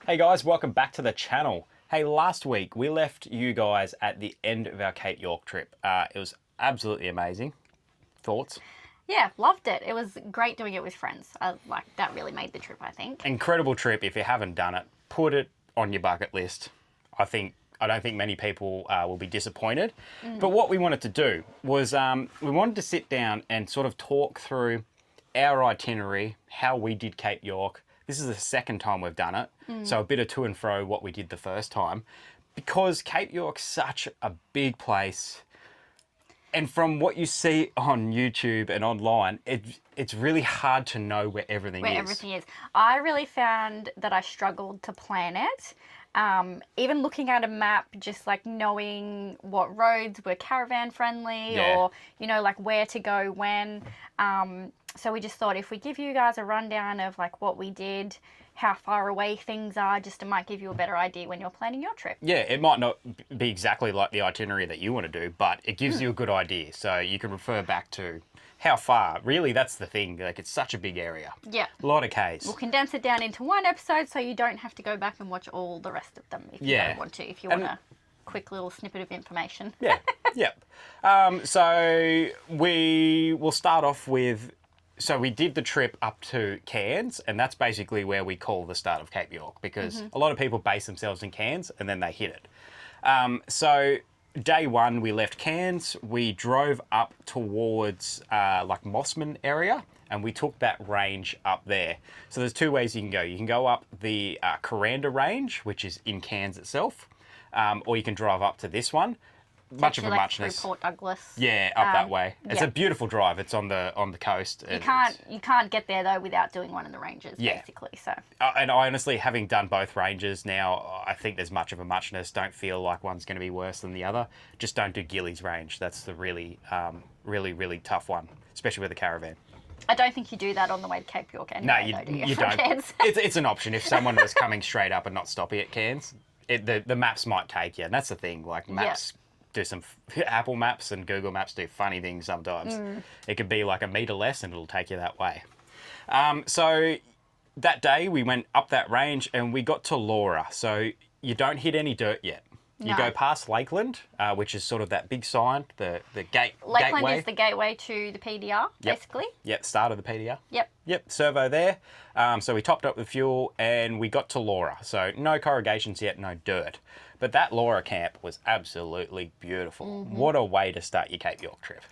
Hey guys, welcome back to the channel. Hey, last week we left you guys at the end of our Cape York trip. It was absolutely amazing. Thoughts? Yeah, loved it. It was great doing it with friends. That really made the trip, I think. Incredible trip. If you haven't done it, put it on your bucket list. I don't think many people will be disappointed. But what we wanted to do was we wanted to sit down and sort of talk through our itinerary, how we did Cape York. This is the second time we've done it, so a bit of to and fro what we did the first time. Because Cape York's such a big place, and from what you see on YouTube and online, it's really hard to know where everything is. I really found that I struggled to plan it. Even looking at a map, just like knowing what roads were caravan friendly or, like where to go when. So we just thought if we give you guys a rundown of like what we did, how far away things are, just it might give you a better idea when you're planning your trip. Yeah, it might not be exactly like the itinerary that you want to do, but it gives you a good idea. So you can refer back to how far. Really, that's the thing. Like, it's such a big area. Yeah. A lot of Ks. We'll condense it down into one episode so you don't have to go back and watch all the rest of them if you don't want to. If you want a quick little snippet of information. Yeah, yep. So we will start off with... So we did the trip up to Cairns, and that's basically where we call the start of Cape York, because a lot of people base themselves in Cairns and then they hit it. So day one, we left Cairns, we drove up towards like Mossman area, and we took that range up there. So there's two ways you can go. You can go up the Caravan range, which is in Cairns itself, or you can drive up to this one. Much of a muchness. Through Port Douglas. Yeah, up that way. It's a beautiful drive. It's on the coast. You can't get there though without doing one of the ranges, basically. So. And I honestly, having done both ranges now, I think there's much of a muchness. Don't feel like one's going to be worse than the other. Just don't do Gillies range. That's the really, really tough one, especially with a caravan. I don't think you do that on the way to Cape York anyway. No, you don't. It's an option if someone was coming straight up and not stopping at Cairns. The maps might take you, and that's the thing. Like maps. Yeah. Do some Apple Maps and Google Maps do funny things sometimes. It could be like a metre less and it'll take you that way. So that day we went up that range and we got to Laura. So you don't hit any dirt yet. You go past Lakeland, which is sort of that big sign, the gateway. Lakeland is the gateway to the PDR, basically. Yep, start of the PDR. Yep, servo there. So we topped up the fuel and we got to Laura. So no corrugations yet, no dirt. But that Laura camp was absolutely beautiful. What a way to start your Cape York trip.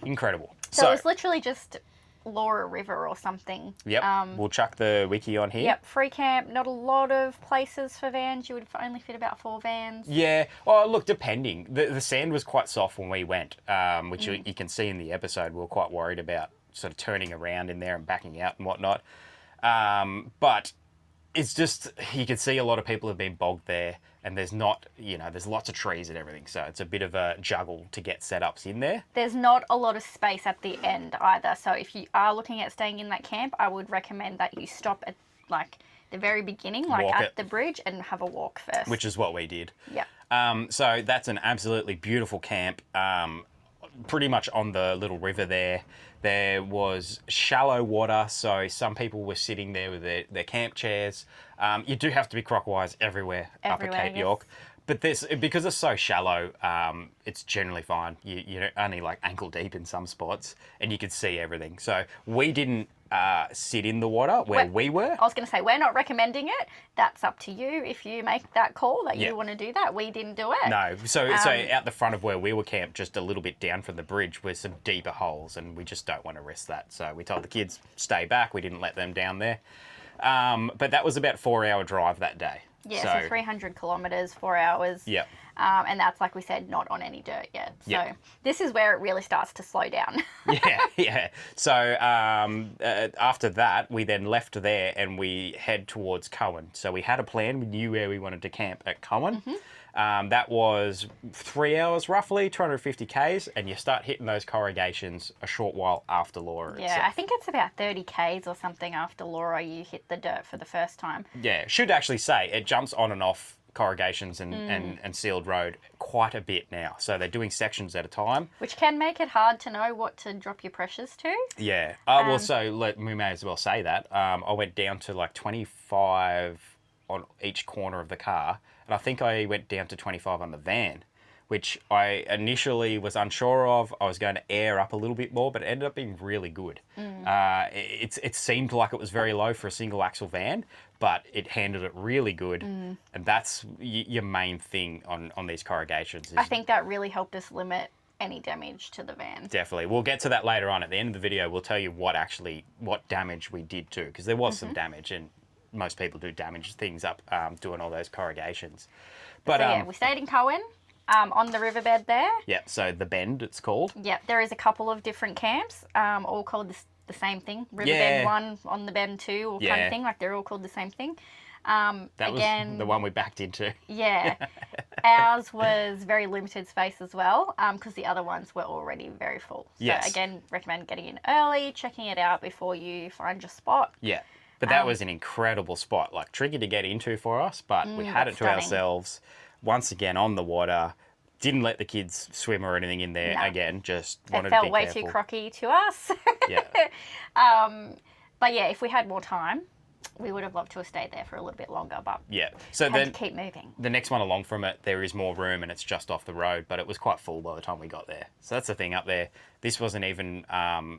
Incredible. So it was literally just Laura River or something. Yep, we'll chuck the wiki on here. Yep, free camp, not a lot of places for vans. You would only fit about 4 vans. Yeah, well, look, depending. The sand was quite soft when we went, which you can see in the episode. We were quite worried about sort of turning around in there and backing out and whatnot. But it's just, you can see a lot of people have been bogged there, and there's not, there's lots of trees and everything, so it's a bit of a juggle to get setups in there. There's not a lot of space at the end either, so if you are looking at staying in that camp, I would recommend that you stop at like the very beginning, like at the bridge, and have a walk first. Which is what we did. Yeah. So that's an absolutely beautiful camp, pretty much on the little river there. There was shallow water, so some people were sitting there with their camp chairs. You do have to be croc-wise everywhere up at Cape York. But because it's so shallow, it's generally fine. You're only like ankle deep in some spots, and you could see everything. So we didn't sit in the water where we were. I was going to say, we're not recommending it. That's up to you if you make that call that you want to do that. We didn't do it. No. So out the front of where we were camped, just a little bit down from the bridge, were some deeper holes, and we just don't want to risk that. So we told the kids, stay back. We didn't let them down there. But that was about a 4-hour drive that day. Yeah, so 300 kilometres, 4 hours. Yeah. And that's, like we said, not on any dirt yet. So this is where it really starts to slow down. Yeah. So after that, we then left there and we head towards Coen. So we had a plan. We knew where we wanted to camp at Coen. That was 3 hours roughly, 250 Ks, and you start hitting those corrugations a short while after Laura itself. I think it's about 30 Ks or something after Laura you hit the dirt for the first time. Yeah, should actually say it jumps on and off corrugations and sealed road quite a bit now. So they're doing sections at a time. Which can make it hard to know what to drop your pressures to. Yeah. We may as well say that. I went down to like 25 on each corner of the car. And I think I went down to 25 on the van, which I initially was unsure of. I was going to air up a little bit more, but it ended up being really good. It seemed like it was very low for a single axle van, but it handled it really good. And that's your main thing on these corrugations. I think that really helped us limit any damage to the van. Definitely. We'll get to that later on. At the end of the video, we'll tell you what damage we did too, because there was some damage, and most people do damage things up doing all those corrugations. But So we stayed in Coen, on the riverbed there. Yeah, so the Bend, it's called. Yep, there is a couple of different camps, all called the same thing. Riverbed 1 on the Bend 2, or kind of thing. Like, they're all called the same thing. That again, was the one we backed into. Yeah. Ours was very limited space as well, because the other ones were already very full. So again, recommend getting in early, checking it out before you find your spot. Yeah. But that was an incredible spot, like tricky to get into for us, but we had it to ourselves. Once again, on the water. Didn't let the kids swim or anything in there again, just wanted to be careful. It felt way too crocky to us. Yeah. But yeah, if we had more time, we would have loved to have stayed there for a little bit longer, but so had then to keep moving. The next one along from it, there is more room and it's just off the road, but it was quite full by the time we got there. So that's the thing up there. This wasn't even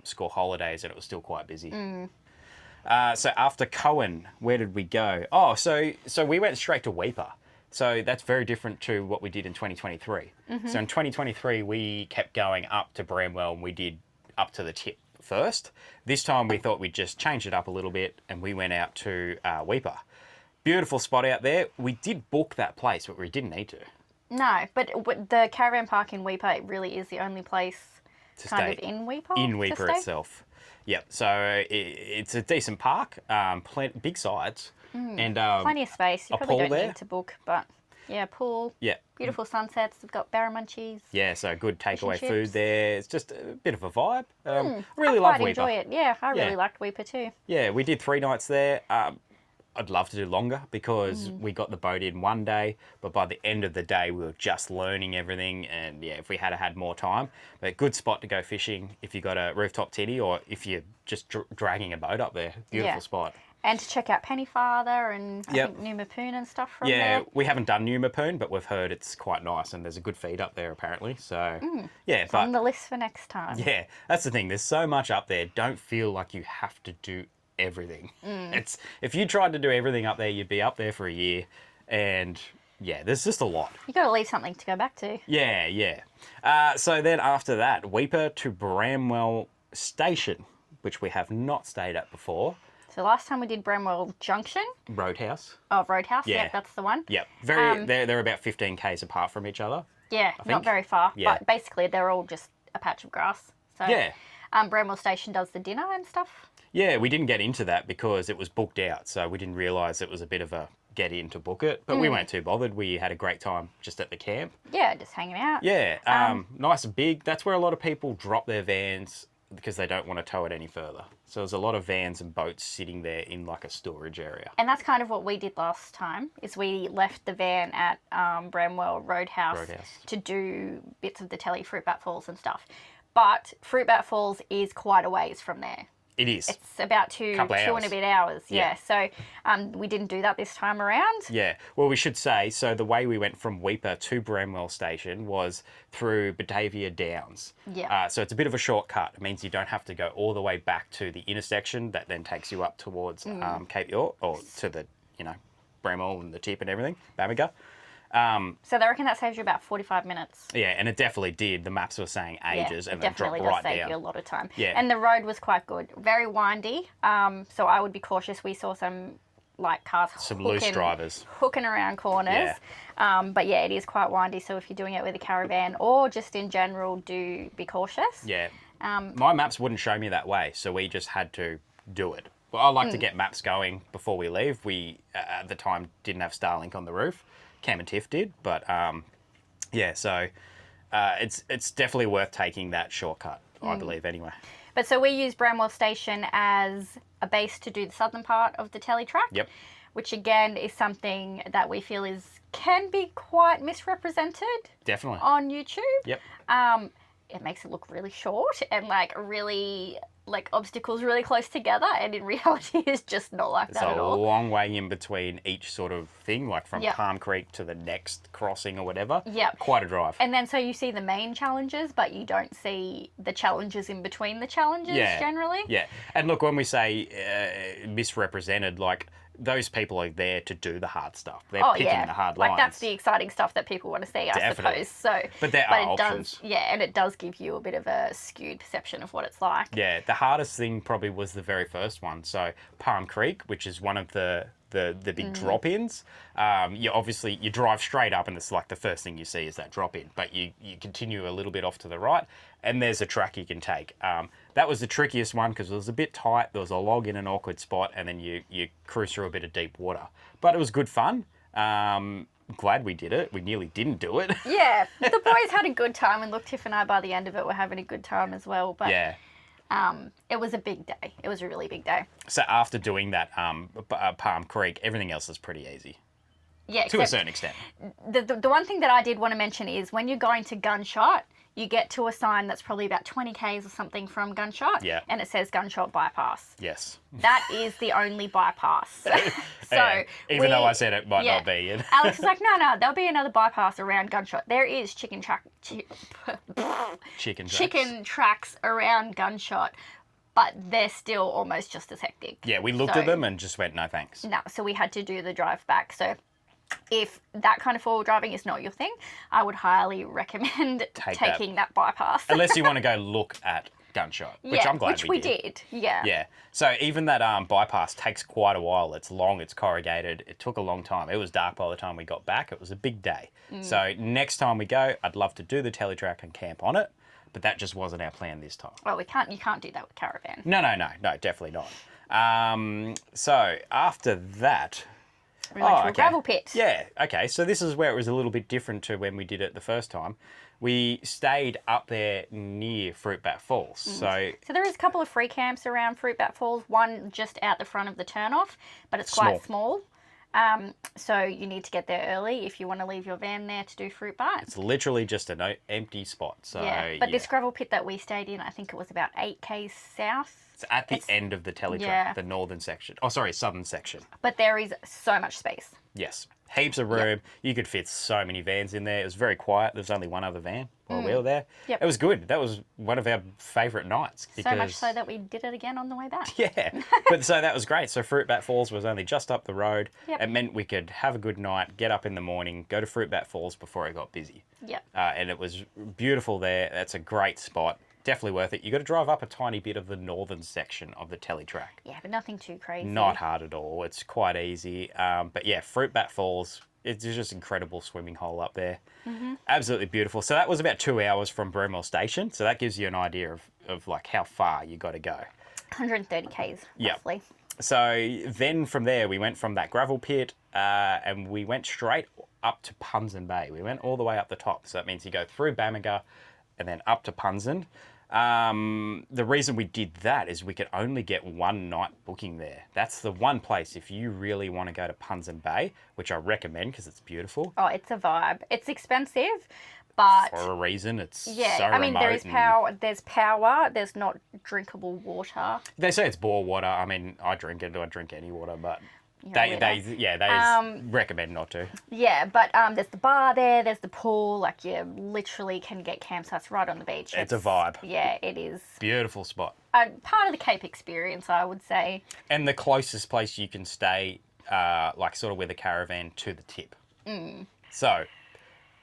school holidays and it was still quite busy. So after Coen, where did we go? Oh, so we went straight to Weipa. So that's very different to what we did in 2023. So in 2023, we kept going up to Bramwell and we did up to the tip first. This time we thought we'd just change it up a little bit and we went out to Weipa. Beautiful spot out there. We did book that place, but we didn't need to. No, but the caravan park in Weipa, it really is the only place kind of in Weipa. In Weipa itself. Yep. So it's a decent park, big sides. And plenty of space. You probably don't there. need to book, but yeah, pool. Yeah. Beautiful sunsets. We've got barramunchies. Yeah, so good takeaway food there. It's just a bit of a vibe. I really love quite Weipa. enjoy it. Yeah, I really liked Weipa too. Yeah, we did 3 nights there. I'd love to do longer because we got the boat in one day, but by the end of the day we were just learning everything, and if we had more time. But good spot to go fishing if you got a rooftop titty or if you're just dragging a boat up there. Beautiful spot. And to check out Pennyfather and I think Numapoon and stuff from there. Yeah, we haven't done Numapoon, but we've heard it's quite nice and there's a good feed up there apparently. So, it's on the list for next time. Yeah, that's the thing. There's so much up there. Don't feel like you have to do everything. It's if you tried to do everything up there, you'd be up there for a year. And yeah, there's just a lot. You got to leave something to go back to. Yeah. So then after that, Weipa to Bramwell Station, which we have not stayed at before. So last time we did Bramwell Junction. Roadhouse. Oh, Roadhouse. Yeah. Yep, that's the one. Yep. They're about 15 k's apart from each other. Yeah, not very far. Yeah. But basically they're all just a patch of grass. So Bramwell Station does the dinner and stuff. Yeah, we didn't get into that because it was booked out, so we didn't realise it was a bit of a get in to book it. But we weren't too bothered. We had a great time just at the camp. Yeah, just hanging out. Yeah, nice and big. That's where a lot of people drop their vans because they don't want to tow it any further. So there's a lot of vans and boats sitting there in like a storage area. And that's kind of what we did last time, is we left the van at Bramwell Roadhouse to do bits of the Tele Fruitbat Falls and stuff. But Fruitbat Falls is quite a ways from there. It is. It's about two and a bit hours. Yeah. So we didn't do that this time around. Yeah. Well, we should say, so the way we went from Weipa to Bramwell Station was through Batavia Downs. Yeah. So it's a bit of a shortcut. It means you don't have to go all the way back to the intersection that then takes you up towards Cape York or to the, Bramwell and the tip and everything, Bamaga. So they reckon that saves you about 45 minutes. Yeah, and it definitely did. The maps were saying ages and then dropped right down. Definitely does save you a lot of time. Yeah. And the road was quite good. Very windy. So I would be cautious. We saw some cars loose drivers hooking around corners. Yeah. But yeah, it is quite windy. So if you're doing it with a caravan or just in general, do be cautious. Yeah. My maps wouldn't show me that way, so we just had to do it. Well, I like to get maps going before we leave. We, at the time, didn't have Starlink on the roof. Cam and Tiff did, but so it's definitely worth taking that shortcut, I believe, anyway. But so we use Bramwell Station as a base to do the southern part of the Tele track. Yep. Which again is something that we feel can be quite misrepresented. Definitely. On YouTube. Yep. It makes it look really short and really like obstacles really close together, and in reality it's just not like that at It's a all. long way in between each sort of thing, like from Yep. Palm Creek to the next crossing or whatever. Yep. Quite a drive. And then so you see the main challenges, but you don't see the challenges in between the challenges generally. Yeah. And look, when we say misrepresented, like those people are there to do the hard stuff. They're picking the hard lines. Like that's the exciting stuff that people want to see, I Definitely. suppose. So, But there are it options. does, and it does give you a bit of a skewed perception of what it's like. Yeah, the hardest thing probably was the very first one. So Palm Creek, which is one of the big drop-ins. You drive straight up, and it's like the first thing you see is that drop-in. But you continue a little bit off to the right, and there's a track you can take. That was the trickiest one because it was a bit tight. There was a log in an awkward spot, and then you cruise through a bit of deep water. But it was good fun. Glad we did it. We nearly didn't do it. Yeah, the boys had a good time, and look, Tiff and I by the end of it were having a good time as well. But Yeah. it was a big day. It was a really big day. So after doing that Palm Creek, everything else is pretty easy. Yeah, To a certain extent. The one thing that I did want to mention is when you're going to Gunshot, you get to a sign that's probably about 20 k's or something from Gunshot, Yeah. and it says Gunshot Bypass. Yes. That is the only bypass. Yeah, even though I said it might not be. Alex is like, no, there'll be another bypass around Gunshot. There is chicken tracks around Gunshot, but they're still almost just as hectic. Yeah, we looked at them and just went, no thanks. No, so we had to do the drive back. So if that kind of four-wheel driving is not your thing, I would highly recommend taking that bypass. Unless you want to go look at Gunshot, which I'm glad we did. Yeah. Yeah. So even that bypass takes quite a while. It's long, it's corrugated. It took a long time. It was dark by the time we got back. It was a big day. So next time we go, I'd love to do the Tele track and camp on it, but that just wasn't our plan this time. Well, you can't do that with Caravan. No, definitely not. So after that... We went to a gravel pit. Yeah, okay. So this is where it was a little bit different to when we did it the first time. We stayed up there near Fruitbat Falls. So there is a couple of free camps around Fruitbat Falls, one just out the front of the turnoff, but it's quite small. So you need to get there early if you want to leave your van there to do Fruitbat. It's literally just an empty spot. So but this gravel pit that we stayed in, I think it was about 8 k's south. It's at the end of the Tele track, the northern section. Oh, sorry, southern section. But there is so much space. Yes. Heaps of room. Yep. You could fit so many vans in there. It was very quiet. There was only one other van while we were there. Yep. It was good. That was one of our favourite nights. So much so that we did it again on the way back. Yeah. But so that was great. So Fruitbat Falls was only just up the road. Yep. It meant we could have a good night, get up in the morning, go to Fruitbat Falls before it got busy. Yep. And it was beautiful there. That's a great spot. Definitely worth it. You got to drive up a tiny bit of the northern section of the Tele track. Yeah, but nothing too crazy. Not hard at all. It's quite easy. But yeah, Fruitbat Falls, it's just incredible swimming hole up there. Absolutely beautiful. So that was about 2 hours from Broomwell Station. So that gives you an idea of like how far you got to go. 130 k's, roughly. So then from there, we went from that gravel pit and we went straight up to Punzen Bay. We went all the way up the top. So that means you go through Bamaga and then up to Punzen. The reason we did that is we could only get one night booking there. That's the one place if you really want to go to Punzen Bay, which I recommend because it's beautiful. Oh, it's a vibe. It's expensive, but for a reason, it's so I mean, there is remote power. There's power. There's not drinkable water. They say it's bore water. I mean, I drink it. I drink any water, but they recommend not to. Yeah, but there's the bar there. There's the pool. Like you literally can get campsites right on the beach. It's a vibe. Yeah, it is. Beautiful spot. Part of the Cape experience, I would say. And the closest place you can stay, like sort of with a caravan to the tip. So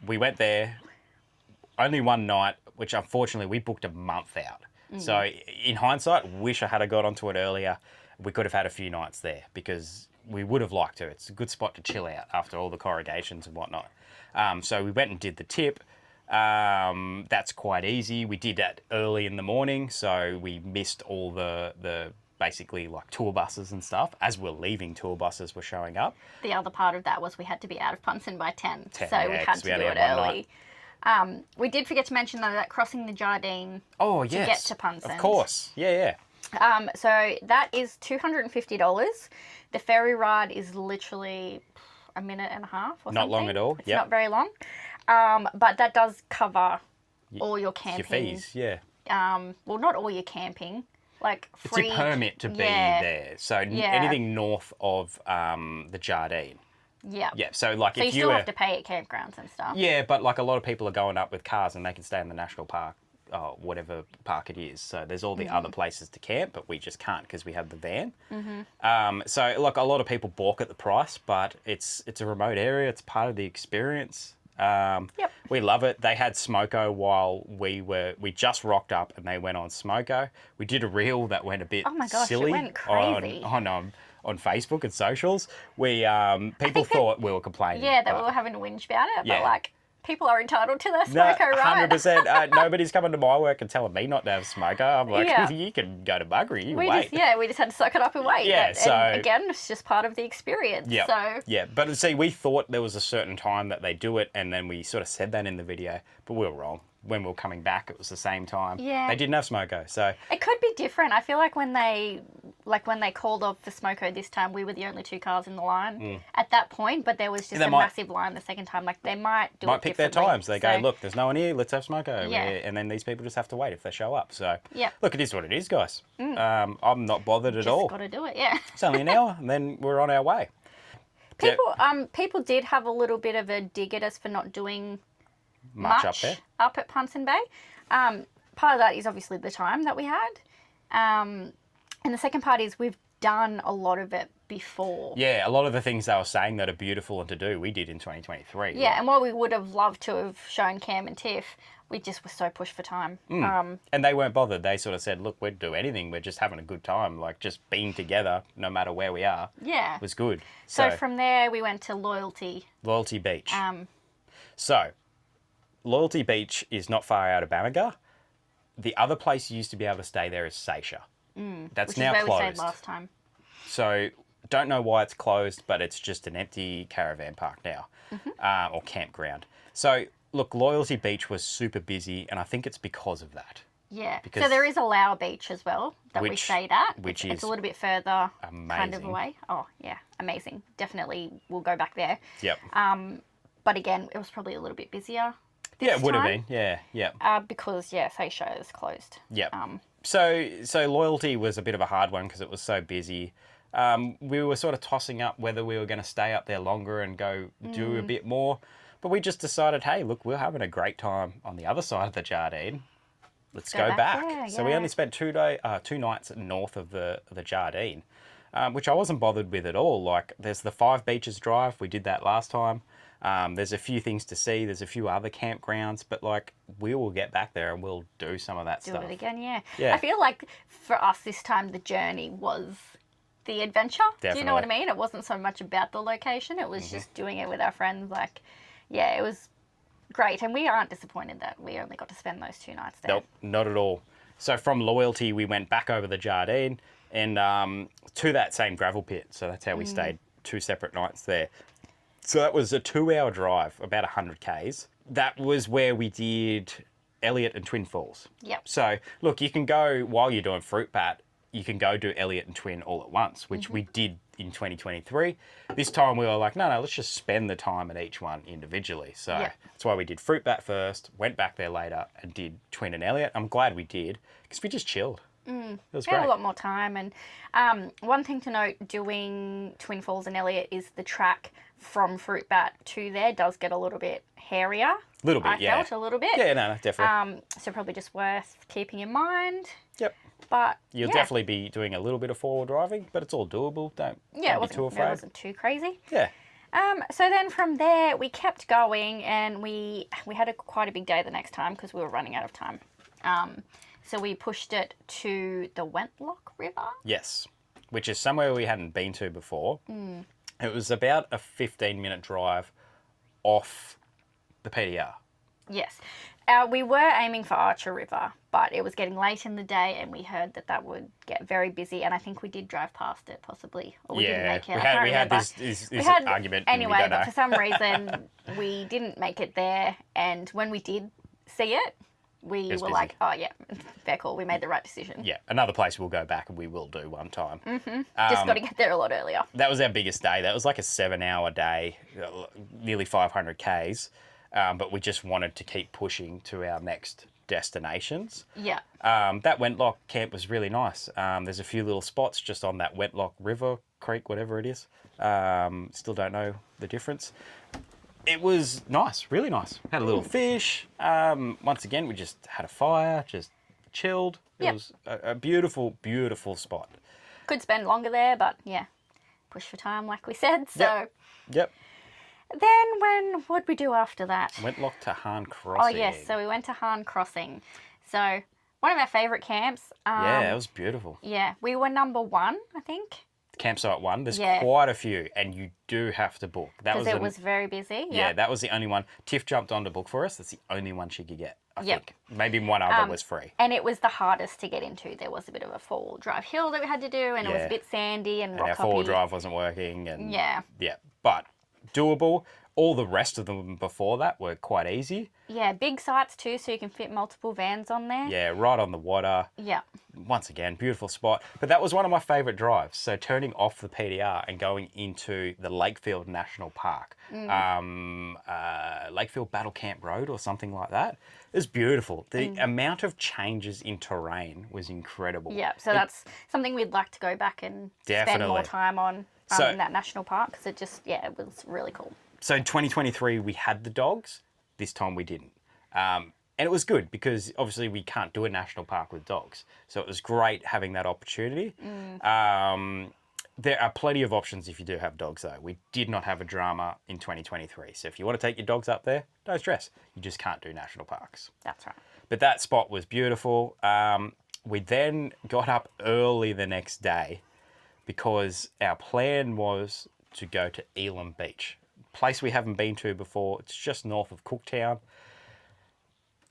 we went there. Only one night, which unfortunately we booked a month out. So in hindsight, wish I had got onto it earlier. We could have had a few nights there because we would have liked to. It's a good spot to chill out after all the corrugations and whatnot. So we went and did the tip. That's quite easy. We did that early in the morning, so we missed all the basically like tour buses and stuff. As we're leaving, tour buses were showing up. The other part of that was we had to be out of Punzen by 10, so we had to do it early. We did forget to mention though that crossing the Jardine to get to Punzen. Of course, yeah. So that is $250. The ferry ride is literally a minute and a half or something. Not long at all. It's not very long. But that does cover all your camping. Your fees, yeah. Well, not all your camping. like free. It's your permit to be there. So anything north of the Jardine. Yeah. Yeah. So like so if you still have to pay at campgrounds and stuff. Yeah, but like a lot of people are going up with cars and they can stay in the national park, whatever park it is. So there's all the other places to camp, but we just can't because we have the van. So like a lot of people balk at the price, but it's a remote area. It's part of the experience. We love it. They had Smoko while we just rocked up and they went on Smoko. We did a reel that went a bit silly it went crazy. On Facebook and socials. People thought we were complaining. Yeah, that we were having a whinge about it, but like people are entitled to their Smoko, right? 100%. Nobody's coming to my work and telling me not to have Smoko. I'm like, you can go to Buggery, you wait. We just had to suck it up and wait. Yeah, and again, it's just part of the experience. Yeah, so. yeah. But see, we thought there was a certain time that they do it, and then we sort of said that in the video, but we were wrong. When we were coming back, it was the same time. Yeah. They didn't have Smoko, so... It could be different. I feel like when they called off for Smoko this time, we were the only 2 cars in the line at that point, but there was just massive line the second time. Like, they might do it pick their differently. times. They go, look, there's no one here, let's have Smoko. Yeah. And then these people just have to wait if they show up. So, yeah. Look, it is what it is, guys. I'm not bothered at all. Just got to do it, yeah. It's only an hour, and then we're on our way. People did have a little bit of a dig at us for not doing much up there. Up at Punson Bay. Part of that is obviously the time that we had. And the second part is we've done a lot of it before. Yeah, a lot of the things they were saying that are beautiful and to do, we did in 2023. Yeah, and while we would have loved to have shown Cam and Tiff, we just were so pushed for time. And they weren't bothered. They sort of said, look, we'd do anything. We're just having a good time. Like, just being together, no matter where we are, was good. So from there, we went to Loyalty Beach. So, Loyalty Beach is not far out of Bamaga. The other place you used to be able to stay there is Seisha. That's now closed. Which is where we stayed last time. So, don't know why it's closed, but it's just an empty caravan park now, or campground. So, look, Loyalty Beach was super busy, and I think it's because of that. Yeah. So there is a Lau Beach as well that we stayed at. It's a little bit further kind of away. Oh, yeah. Amazing. Definitely we'll go back there. Yep. But again, it was probably a little bit busier. It would have been. Yeah. Because, Seisha is closed. Yeah. So Loyalty was a bit of a hard one because it was so busy. We were sort of tossing up whether we were going to stay up there longer and go do a bit more. But we just decided, hey, look, we're having a great time on the other side of the Jardine. Let's go back. There, so we only spent 2 nights north of the Jardine, which I wasn't bothered with at all. Like, there's the 5 Beaches Drive. We did that last time. There's a few things to see. There's a few other campgrounds, but like we will get back there and we'll do some of that stuff. Do it again, yeah. I feel like for us this time the journey was the adventure. Definitely. Do you know what I mean? It wasn't so much about the location. It was just doing it with our friends. Like, it was great, and we aren't disappointed that we only got to spend those 2 nights there. Nope, not at all. So from Loyalty, we went back over the Jardine and to that same gravel pit. So that's how we stayed 2 separate nights there. So that was a 2-hour drive, about 100 Ks. That was where we did Elliot and Twin Falls. Yep. So, look, you can go, while you're doing Fruit Bat, you can go do Elliot and Twin all at once, which we did in 2023. This time we were like, no, let's just spend the time at each one individually. So that's why we did Fruit Bat first, went back there later and did Twin and Elliot. I'm glad we did because we just chilled. It was great. We had a lot more time. And one thing to note doing Twin Falls and Elliot is the track from Fruit Bat to there does get a little bit hairier. A little bit, I felt a little bit. Yeah, no, definitely. So probably just worth keeping in mind. Yep. But you'll definitely be doing a little bit of 4-wheel driving, but it's all doable. Don't be too afraid. It wasn't too crazy. Yeah. So then from there we kept going, and we had quite a big day the next time because we were running out of time. So we pushed it to the Wentlock River. Yes, which is somewhere we hadn't been to before. It was about a 15-minute drive off the PDR. Yes. We were aiming for Archer River, but it was getting late in the day and we heard that would get very busy, and I think we did drive past it possibly, or we didn't make it. We had this argument. Anyway, but for some reason we didn't make it there, and when we did see it, we were busy. Like, oh yeah, fair call, we made the right decision. Yeah, another place we'll go back and we will do one time. Just got to get there a lot earlier. That was our biggest day. That was like a 7-hour day, nearly 500 Ks. But we just wanted to keep pushing to our next destinations. Yeah. That Wentlock camp was really nice. There's a few little spots just on that Wentlock River, creek, whatever it is. Still don't know the difference. It was nice, really nice. Had a little fish. Once again, we just had a fire, just chilled. It was a beautiful, beautiful spot. Could spend longer there, but yeah, push for time, like we said. So. Yep. Then what'd we do after that? Wentlock to Hann Crossing. Oh yes, so we went to Hann Crossing. So one of our favourite camps. Yeah, it was beautiful. Yeah, we were number 1, I think. Campsite 1. There's quite a few, and you do have to book. Because it was very busy. Yeah, that was the only one. Tiff jumped on to book for us. That's the only one she could get, I think. Maybe one other was free. And it was the hardest to get into. There was a bit of a 4-wheel-drive hill that we had to do, and it was a bit sandy and rock-hoppy. And our 4-wheel drive wasn't working. And yeah, but doable. All the rest of them before that were quite easy. Yeah, big sites too, so you can fit multiple vans on there. Yeah, right on the water. Yeah. Once again, beautiful spot. But that was one of my favourite drives. So turning off the PDR and going into the Lakefield National Park, Lakefield Battle Camp Road or something like that. It was beautiful. The amount of changes in terrain was incredible. Yeah, so that's something we'd like to go back and spend more time on in that national park, because it was really cool. So in 2023, we had the dogs. This time we didn't. And it was good because obviously we can't do a national park with dogs. So it was great having that opportunity. There are plenty of options if you do have dogs, though. We did not have a drama in 2023. So if you want to take your dogs up there, don't stress. You just can't do national parks. That's right. But that spot was beautiful. We then got up early the next day because our plan was to go to Elam Beach. Place we haven't been to before. It's just north of Cooktown.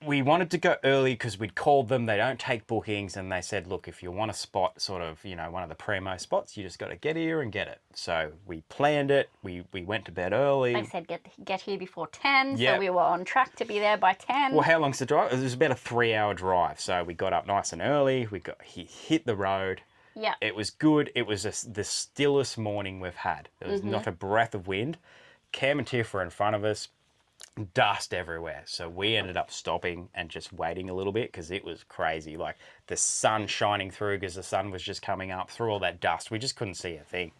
We wanted to go early because we'd called them. They don't take bookings, and they said, look, if you want a spot, sort of, one of the primo spots, you just got to get here and get it. So we planned it. We went to bed early. They said get here before 10, so we were on track to be there by 10. Well, how long's the drive? It was about a 3-hour drive. So we got up nice and early. We hit the road. Yeah. It was good. It was the stillest morning we've had. There was not a breath of wind. Cam and Tiff were in front of us, dust everywhere. So we ended up stopping and just waiting a little bit because it was crazy. Like the sun shining through because the sun was just coming up through all that dust. We just couldn't see a thing.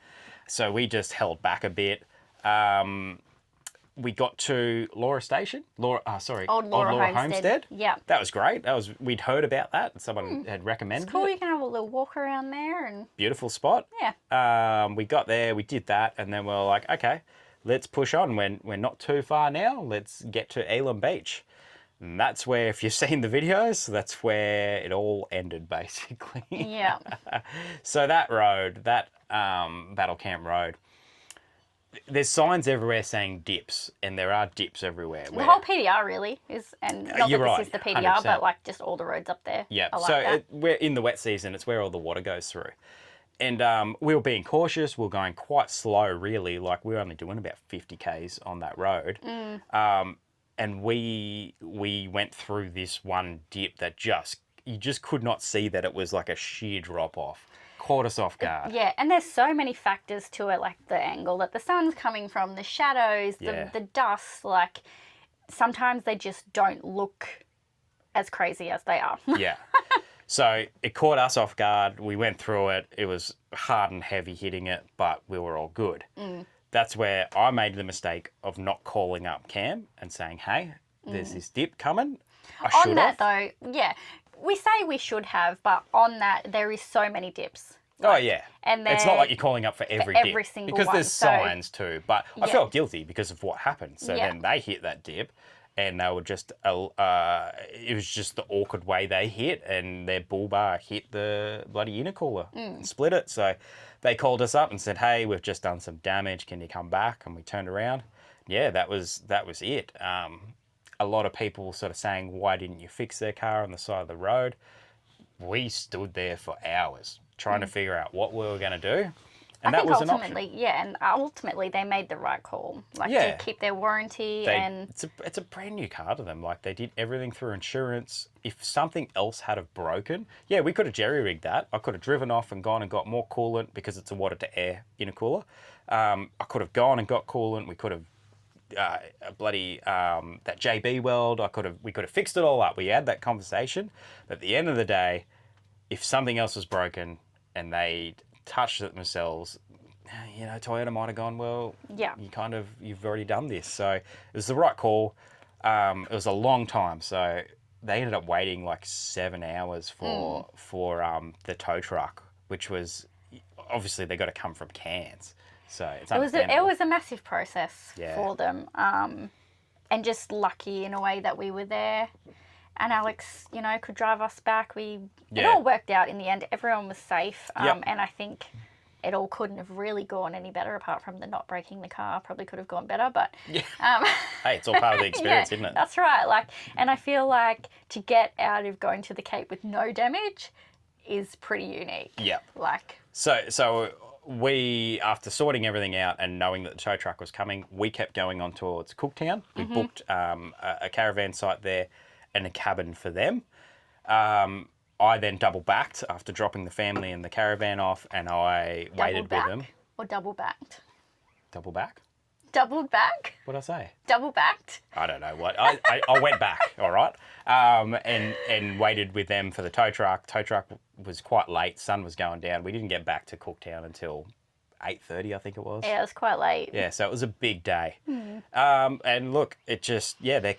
So we just held back a bit. We got to Laura Station. Old Laura Homestead. Yeah. That was great. We'd heard about that and someone had recommended it's cool. it. You can have a little walk around there. And beautiful spot. Yeah. We got there, we did that, and then we were like, okay, let's push on. We're not too far now. Let's get to Elam Beach. And that's where, if you've seen the videos, that's where it all ended, basically. Yeah. So that road, that Battle Camp Road, there's signs everywhere saying dips, and there are dips everywhere. The whole PDR really is, and not that this is the PDR, 100%. but like just all the roads up there. Yeah. Like we're in the wet season. It's where all the water goes through. And we were being cautious. We were going quite slow, really. Like we were only doing about 50 Ks on that road. And we went through this one dip that you just could not see that it was like a sheer drop off. Caught us off guard. Yeah, and there's so many factors to it, like the angle that the sun's coming from, the shadows, the dust. Like sometimes they just don't look as crazy as they are. Yeah. So it caught us off guard. We went through it. It was hard and heavy hitting it, but we were all good. That's where I made the mistake of not calling up Cam and saying, hey, there's this dip coming. On that though, yeah, we say we should have, but on that there is so many dips. Oh yeah, and it's not like you're calling up for every dip single because one. There's signs too. But I felt guilty because of what happened. So then they hit that dip, and they were just it was just the awkward way they hit, and their bull bar hit the bloody intercooler and split it. So they called us up and said, "Hey, we've just done some damage. Can you come back?" And we turned around. Yeah, that was it. A lot of people sort of saying, "Why didn't you fix their car on the side of the road?" We stood there for hours trying to figure out what we were going to do. And that was an option. And ultimately they made the right call. Like to keep their warranty it's a brand new car to them. Like they did everything through insurance. If something else had have broken, we could have jerry-rigged that. I could have driven off and gone and got more coolant because it's a water to air intercooler. I could have gone and got coolant. We could have a bloody that JB weld. We could have fixed it all up. We had that conversation. But at the end of the day, if something else was broken and they touched it themselves, Toyota might have gone, well, Yeah. you've already done this. So it was the right call. It was a long time. So they ended up waiting like 7 hours for the tow truck, which was obviously they got to come from Cairns. So it's It was a massive process Yeah. for them, and just lucky in a way that we were there, and Alex, could drive us back. It all worked out in the end. Everyone was safe, Yep. and I think it all couldn't have really gone any better apart from the not breaking the car. Probably could have gone better, but hey, it's all part of the experience, isn't it? That's right. And I feel like to get out of going to the Cape with no damage is pretty unique. Yeah. Like. So we, after sorting everything out and knowing that the tow truck was coming, we kept going on towards Cooktown. We booked a caravan site there and a cabin for them. I then double backed after dropping the family and the caravan off, and I waited with them. Or double backed? Double back? Doubled back? What'd I say? Double backed? I don't know what. I went back, all right, and waited with them for the tow truck. Tow truck was quite late. Sun was going down. We didn't get back to Cooktown until 8:30, I think it was. Yeah, it was quite late. Yeah, so it was a big day. And look, it just, their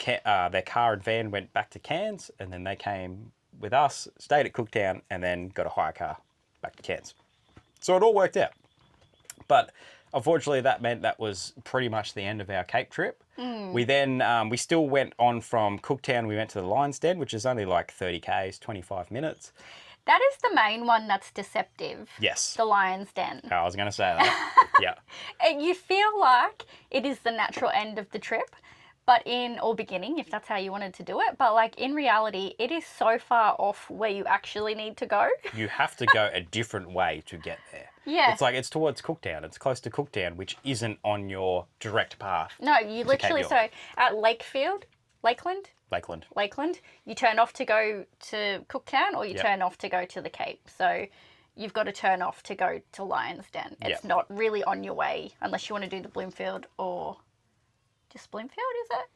car and van went back to Cairns, and then they came with us, stayed at Cooktown, and then got a hire car back to Cairns. So it all worked out. But unfortunately, that meant that was pretty much the end of our Cape trip. We then, we still went on from Cooktown. We went to the Lion's Den, which is only like 30 k's, 25 minutes. That is the main one that's deceptive. Yes. The Lion's Den. I was going to say that. Yeah. And you feel like it is the natural end of the trip, or beginning, if that's how you wanted to do it. But like in reality, it is so far off where you actually need to go. You have to go a different way to get there. Yeah. It's towards Cooktown. It's close to Cooktown, which isn't on your direct path. No, you literally, so at Lakeland, you turn off to go to Cooktown, or you turn off to go to the Cape. So you've got to turn off to go to Lion's Den. It's not really on your way unless you want to do the Bloomfield or just Bloomfield, is it?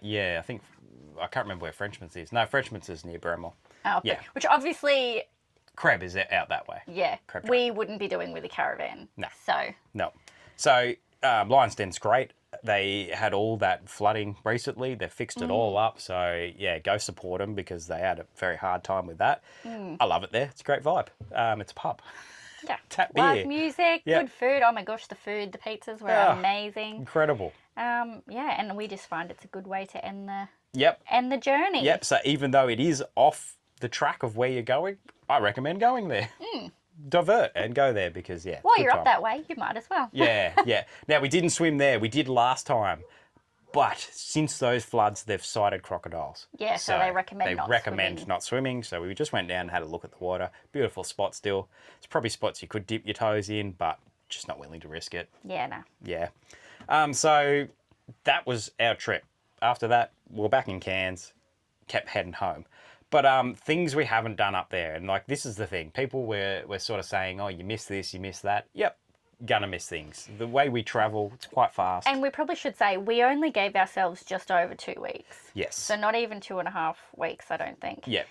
Yeah, I can't remember where Frenchman's is. No, Frenchman's is near Bremel. Oh, yeah. Which obviously... Creb is out that way. Yeah, we wouldn't be doing with a caravan. No. No. So Lion's Den's great. They had all that flooding recently. They fixed it all up. So, yeah, go support them because they had a very hard time with that. I love it there. It's a great vibe. It's a pub. Yeah. Tap beer. Live music, good food. Oh my gosh, the pizzas were amazing. Incredible. Yeah, and we just find it's a good way to end the journey. Yep. So even though it is off the track of where you're going, I recommend going there. Divert and go there because Well, you're up that way, you might as well. Yeah. Now we didn't swim there. We did last time. But since those floods, they've sighted crocodiles. Yeah, so they recommend not swimming. So we just went down and had a look at the water. Beautiful spot still. It's probably spots you could dip your toes in, but just not willing to risk it. Yeah, no. Yeah. So that was our trip. After that, we were back in Cairns, kept heading home. But things we haven't done up there, and like this is the thing. People were sort of saying, oh, you missed this, you missed that. Yep. Gonna miss things. The way we travel, it's quite fast. And we probably should say we only gave ourselves just over 2 weeks. Yes. So not even 2.5 weeks, I don't think. Yeah.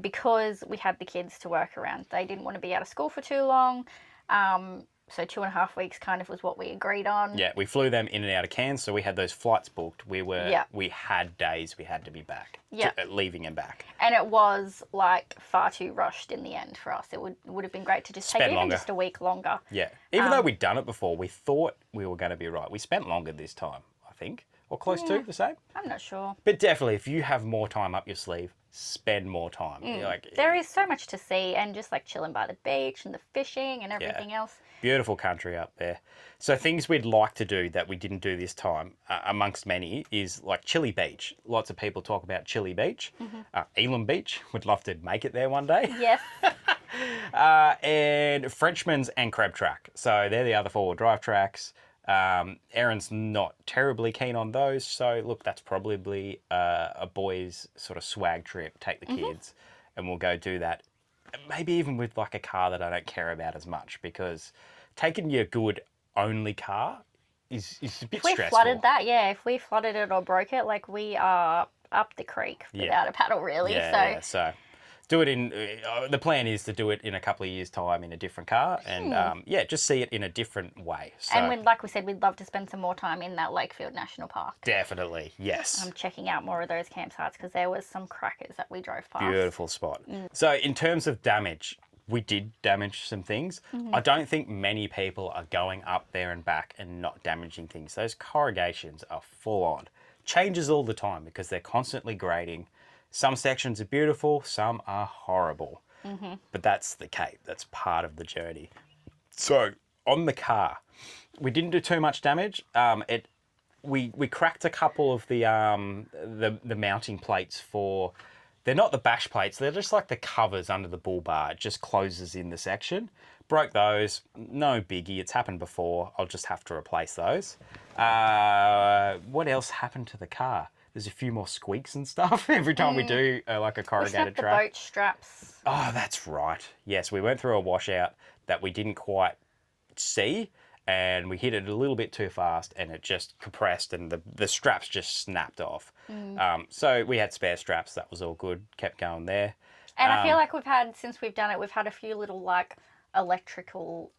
Because we had the kids to work around. They didn't want to be out of school for too long. So 2.5 weeks kind of was what we agreed on. Yeah, we flew them in and out of Cairns, so we had those flights booked. We had days we had to be back. Yeah. Leaving and back. And it was like far too rushed in the end for us. It would have been great to just take even just a week longer. Yeah. Even though we'd done it before, we thought we were going to be right. We spent longer this time, I think. Or close to the same. I'm not sure. But definitely, if you have more time up your sleeve, spend more time. There is so much to see, and just like chilling by the beach and the fishing and everything else. Beautiful country up there. So things we'd like to do that we didn't do this time, amongst many, is like Chili Beach. Lots of people talk about Chili Beach. Elam Beach, would love to make it there one day. Yes. And Frenchman's and Crab Track. So they're the other 4-wheel drive tracks. Aaron's not terribly keen on those, so look, that's probably a boys' sort of swag trip. Take the kids, and we'll go do that. Maybe even with like a car that I don't care about as much, because taking your good only car is a bit If we stressful. flooded that, if we flooded it or broke it, like we are up the creek without a paddle, really. So do it in. The plan is to do it in a couple of years' time in a different car, and just see it in a different way. So, and like we said, we'd love to spend some more time in that Lakefield National Park. Definitely, yes. I'm checking out more of those campsites because there was some crackers that we drove past. Beautiful spot. So in terms of damage, we did damage some things. I don't think many people are going up there and back and not damaging things. Those corrugations are full on. Changes all the time because they're constantly grading. Some sections are beautiful, some are horrible. But that's the Cape. That's part of the journey. So on the car, we didn't do too much damage. We cracked a couple of the mounting plates for. They're not the bash plates. They're just like the covers under the bull bar. It just closes in the section. Broke those. No biggie. It's happened before. I'll just have to replace those. What else happened to the car? There's a few more squeaks and stuff every time we do like a corrugated the track. boat straps. Oh, that's right. Yes, we went through a washout that we didn't quite see, and we hit it a little bit too fast, and it just compressed, and the straps just snapped off. So we had spare straps. That was all good. Kept going there. And I feel like since we've done it, we've had a few little like electrical,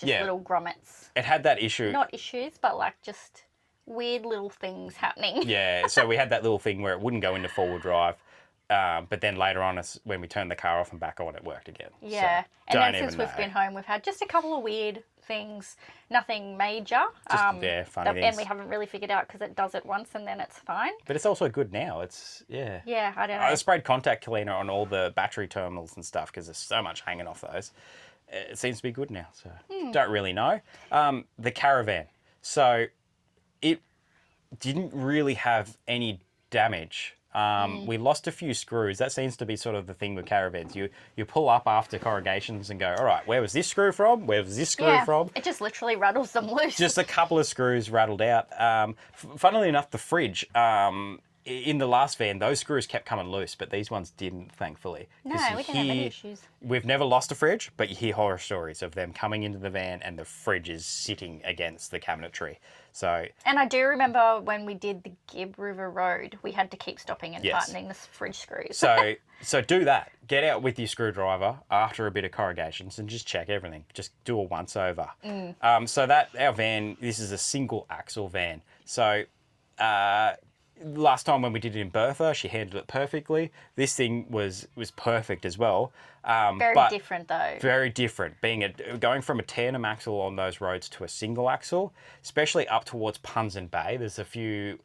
little grommets. It had that issue. Not issues, but like just weird little things happening. Yeah, so we had that little thing where it wouldn't go into four-wheel drive, but then later on, when we turned the car off and back on, it worked again. Yeah, so and then since we've been home, we've had just a couple of weird things, nothing major. Funny things. And we haven't really figured out because it does it once and then it's fine. But it's also good now. Yeah, I don't know. I sprayed contact cleaner on all the battery terminals and stuff because there's so much hanging off those. It seems to be good now, so don't really know. The Caravan. So it didn't really have any damage. We lost a few screws. That seems to be sort of the thing with Caravans. You pull up after corrugations and go, all right, where was this screw from? Where was this screw from? It just literally rattles them loose. Just a couple of screws rattled out. Funnily enough, the fridge, in the last van, those screws kept coming loose, but these ones didn't, thankfully. No, we didn't have any issues. We've never lost a fridge, but you hear horror stories of them coming into the van and the fridge is sitting against the cabinetry. So. And I do remember when we did the Gibb River Road, we had to keep stopping and tightening the fridge screws. So do that. Get out with your screwdriver after a bit of corrugations and just check everything. Just do a once over. So that our van, this is a single axle van. So. Last time when we did it in Bertha, she handled it perfectly. This thing was perfect as well. Very different though. Very different. Going from a tandem axle on those roads to a single axle, especially up towards Punzen Bay, there's a few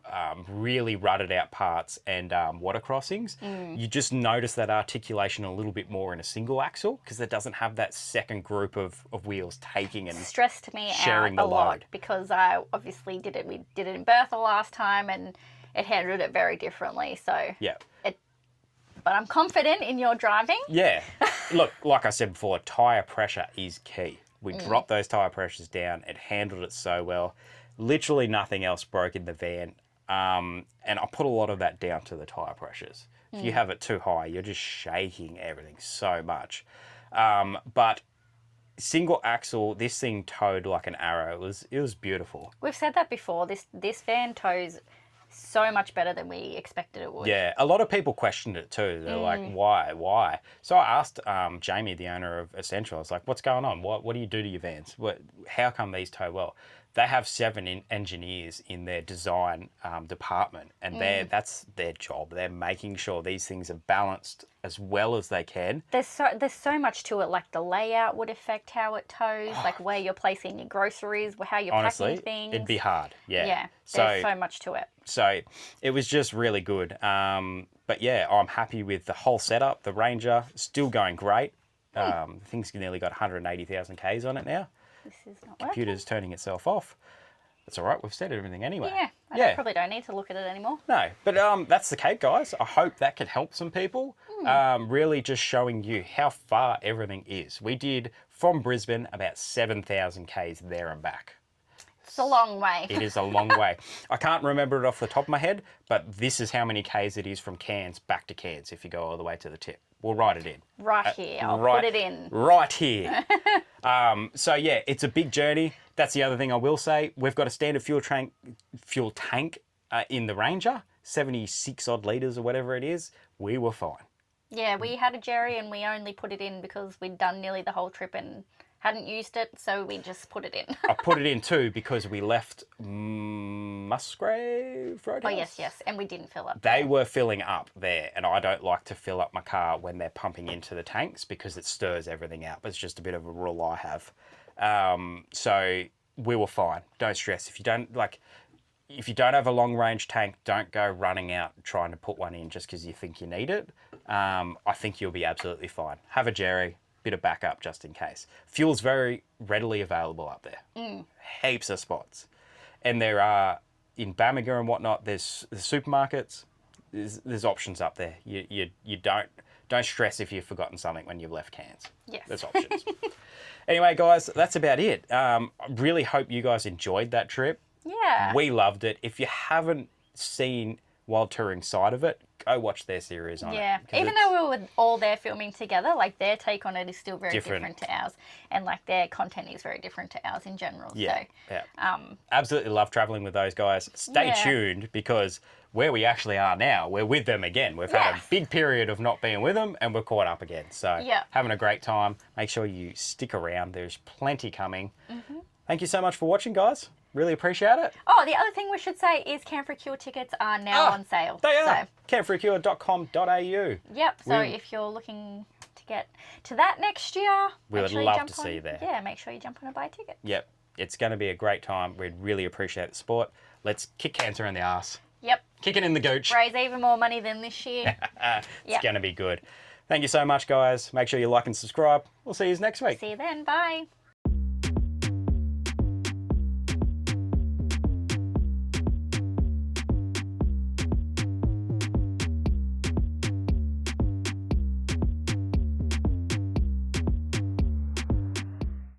really rutted out parts and water crossings. You just notice that articulation a little bit more in a single axle because it doesn't have that second group of wheels taking and stressed me sharing out the a lot load. Because I obviously did it. We did it in Bertha last time and it handled it very differently. So yeah. But I'm confident in your driving. Yeah. Look, like I said before, tyre pressure is key. We dropped those tyre pressures down. It handled it so well. Literally nothing else broke in the van. And I put a lot of that down to the tyre pressures. If you have it too high, you're just shaking everything so much. But single axle, this thing towed like an arrow. It was beautiful. We've said that before. This van tows so much better than we expected it would. Yeah, a lot of people questioned it too. They're like, why? So I asked Jamie, the owner of Essential, I was like, what's going on? What do you do to your vans? How come these tow well? They have 7 engineers in their design department, and that's their job. They're making sure these things are balanced as well as they can. There's so much to it, like the layout would affect how it tows, like where you're placing your groceries, how you're Honestly, packing things. it'd be hard. Yeah. Yeah, there's so much to it. So it was just really good. But yeah, I'm happy with the whole setup. The Ranger, still going great. The thing's nearly got 180,000 Ks on it now. This is not working. Computer's turning itself off. That's all right. We've set everything anyway. Yeah, I probably don't need to look at it anymore. No, but that's the Cape, guys. I hope that could help some people. Really just showing you how far everything is. We did from Brisbane about 7,000 Ks there and back. It's a long way. It is a long way. I can't remember it off the top of my head, but this is how many Ks it is from Cairns back to Cairns if you go all the way to the tip. We'll write it in. Right here. I'll put it in. Right here. So yeah, it's a big journey. That's the other thing I will say. We've got a standard fuel tank in the Ranger, 76 odd litres or whatever it is. We were fine. Yeah, we had a Jerry and we only put it in because we'd done nearly the whole trip and hadn't used it, so we just put it in. I put it in too because we left Musgrave Roadhouse. Oh, yes, and we didn't fill up. They were filling up there, and I don't like to fill up my car when they're pumping into the tanks because it stirs everything out. It's just a bit of a rule I have. So we were fine. Don't stress. If you don't have a long range tank, don't go running out and trying to put one in just because you think you need it. I think you'll be absolutely fine. Have a Jerry. Bit of backup just in case. Fuel's very readily available up there. Heaps of spots. And there are, in Bamaga and whatnot, there's supermarkets. There's options up there. You don't stress if you've forgotten something when you've left Cairns. Yes. There's options. Anyway, guys, that's about it. I really hope you guys enjoyed that trip. Yeah. We loved it. If you haven't seen Wild Touring side of it, go watch their series on it. Yeah, even though we were all there filming together, like their take on it is still very different to ours, and like their content is very different to ours in general. Yeah, so, yeah. Absolutely love traveling with those guys. Stay tuned because where we actually are now, we're with them again. We've had a big period of not being with them, and we're caught up again. So having a great time. Make sure you stick around. There's plenty coming. Thank you so much for watching, guys. Really appreciate it. Oh, the other thing we should say is Camp for a Cure tickets are now on sale. They are. campforacure.com.au. Yep. So if you're looking to get to that next year, we would love to see you there. Yeah, make sure you jump on and buy a ticket. Yep. It's going to be a great time. We'd really appreciate the support. Let's kick cancer in the arse. Yep. Kick it in the gooch. Raise even more money than this year. It's going to be good. Thank you so much, guys. Make sure you like and subscribe. We'll see you next week. See you then. Bye.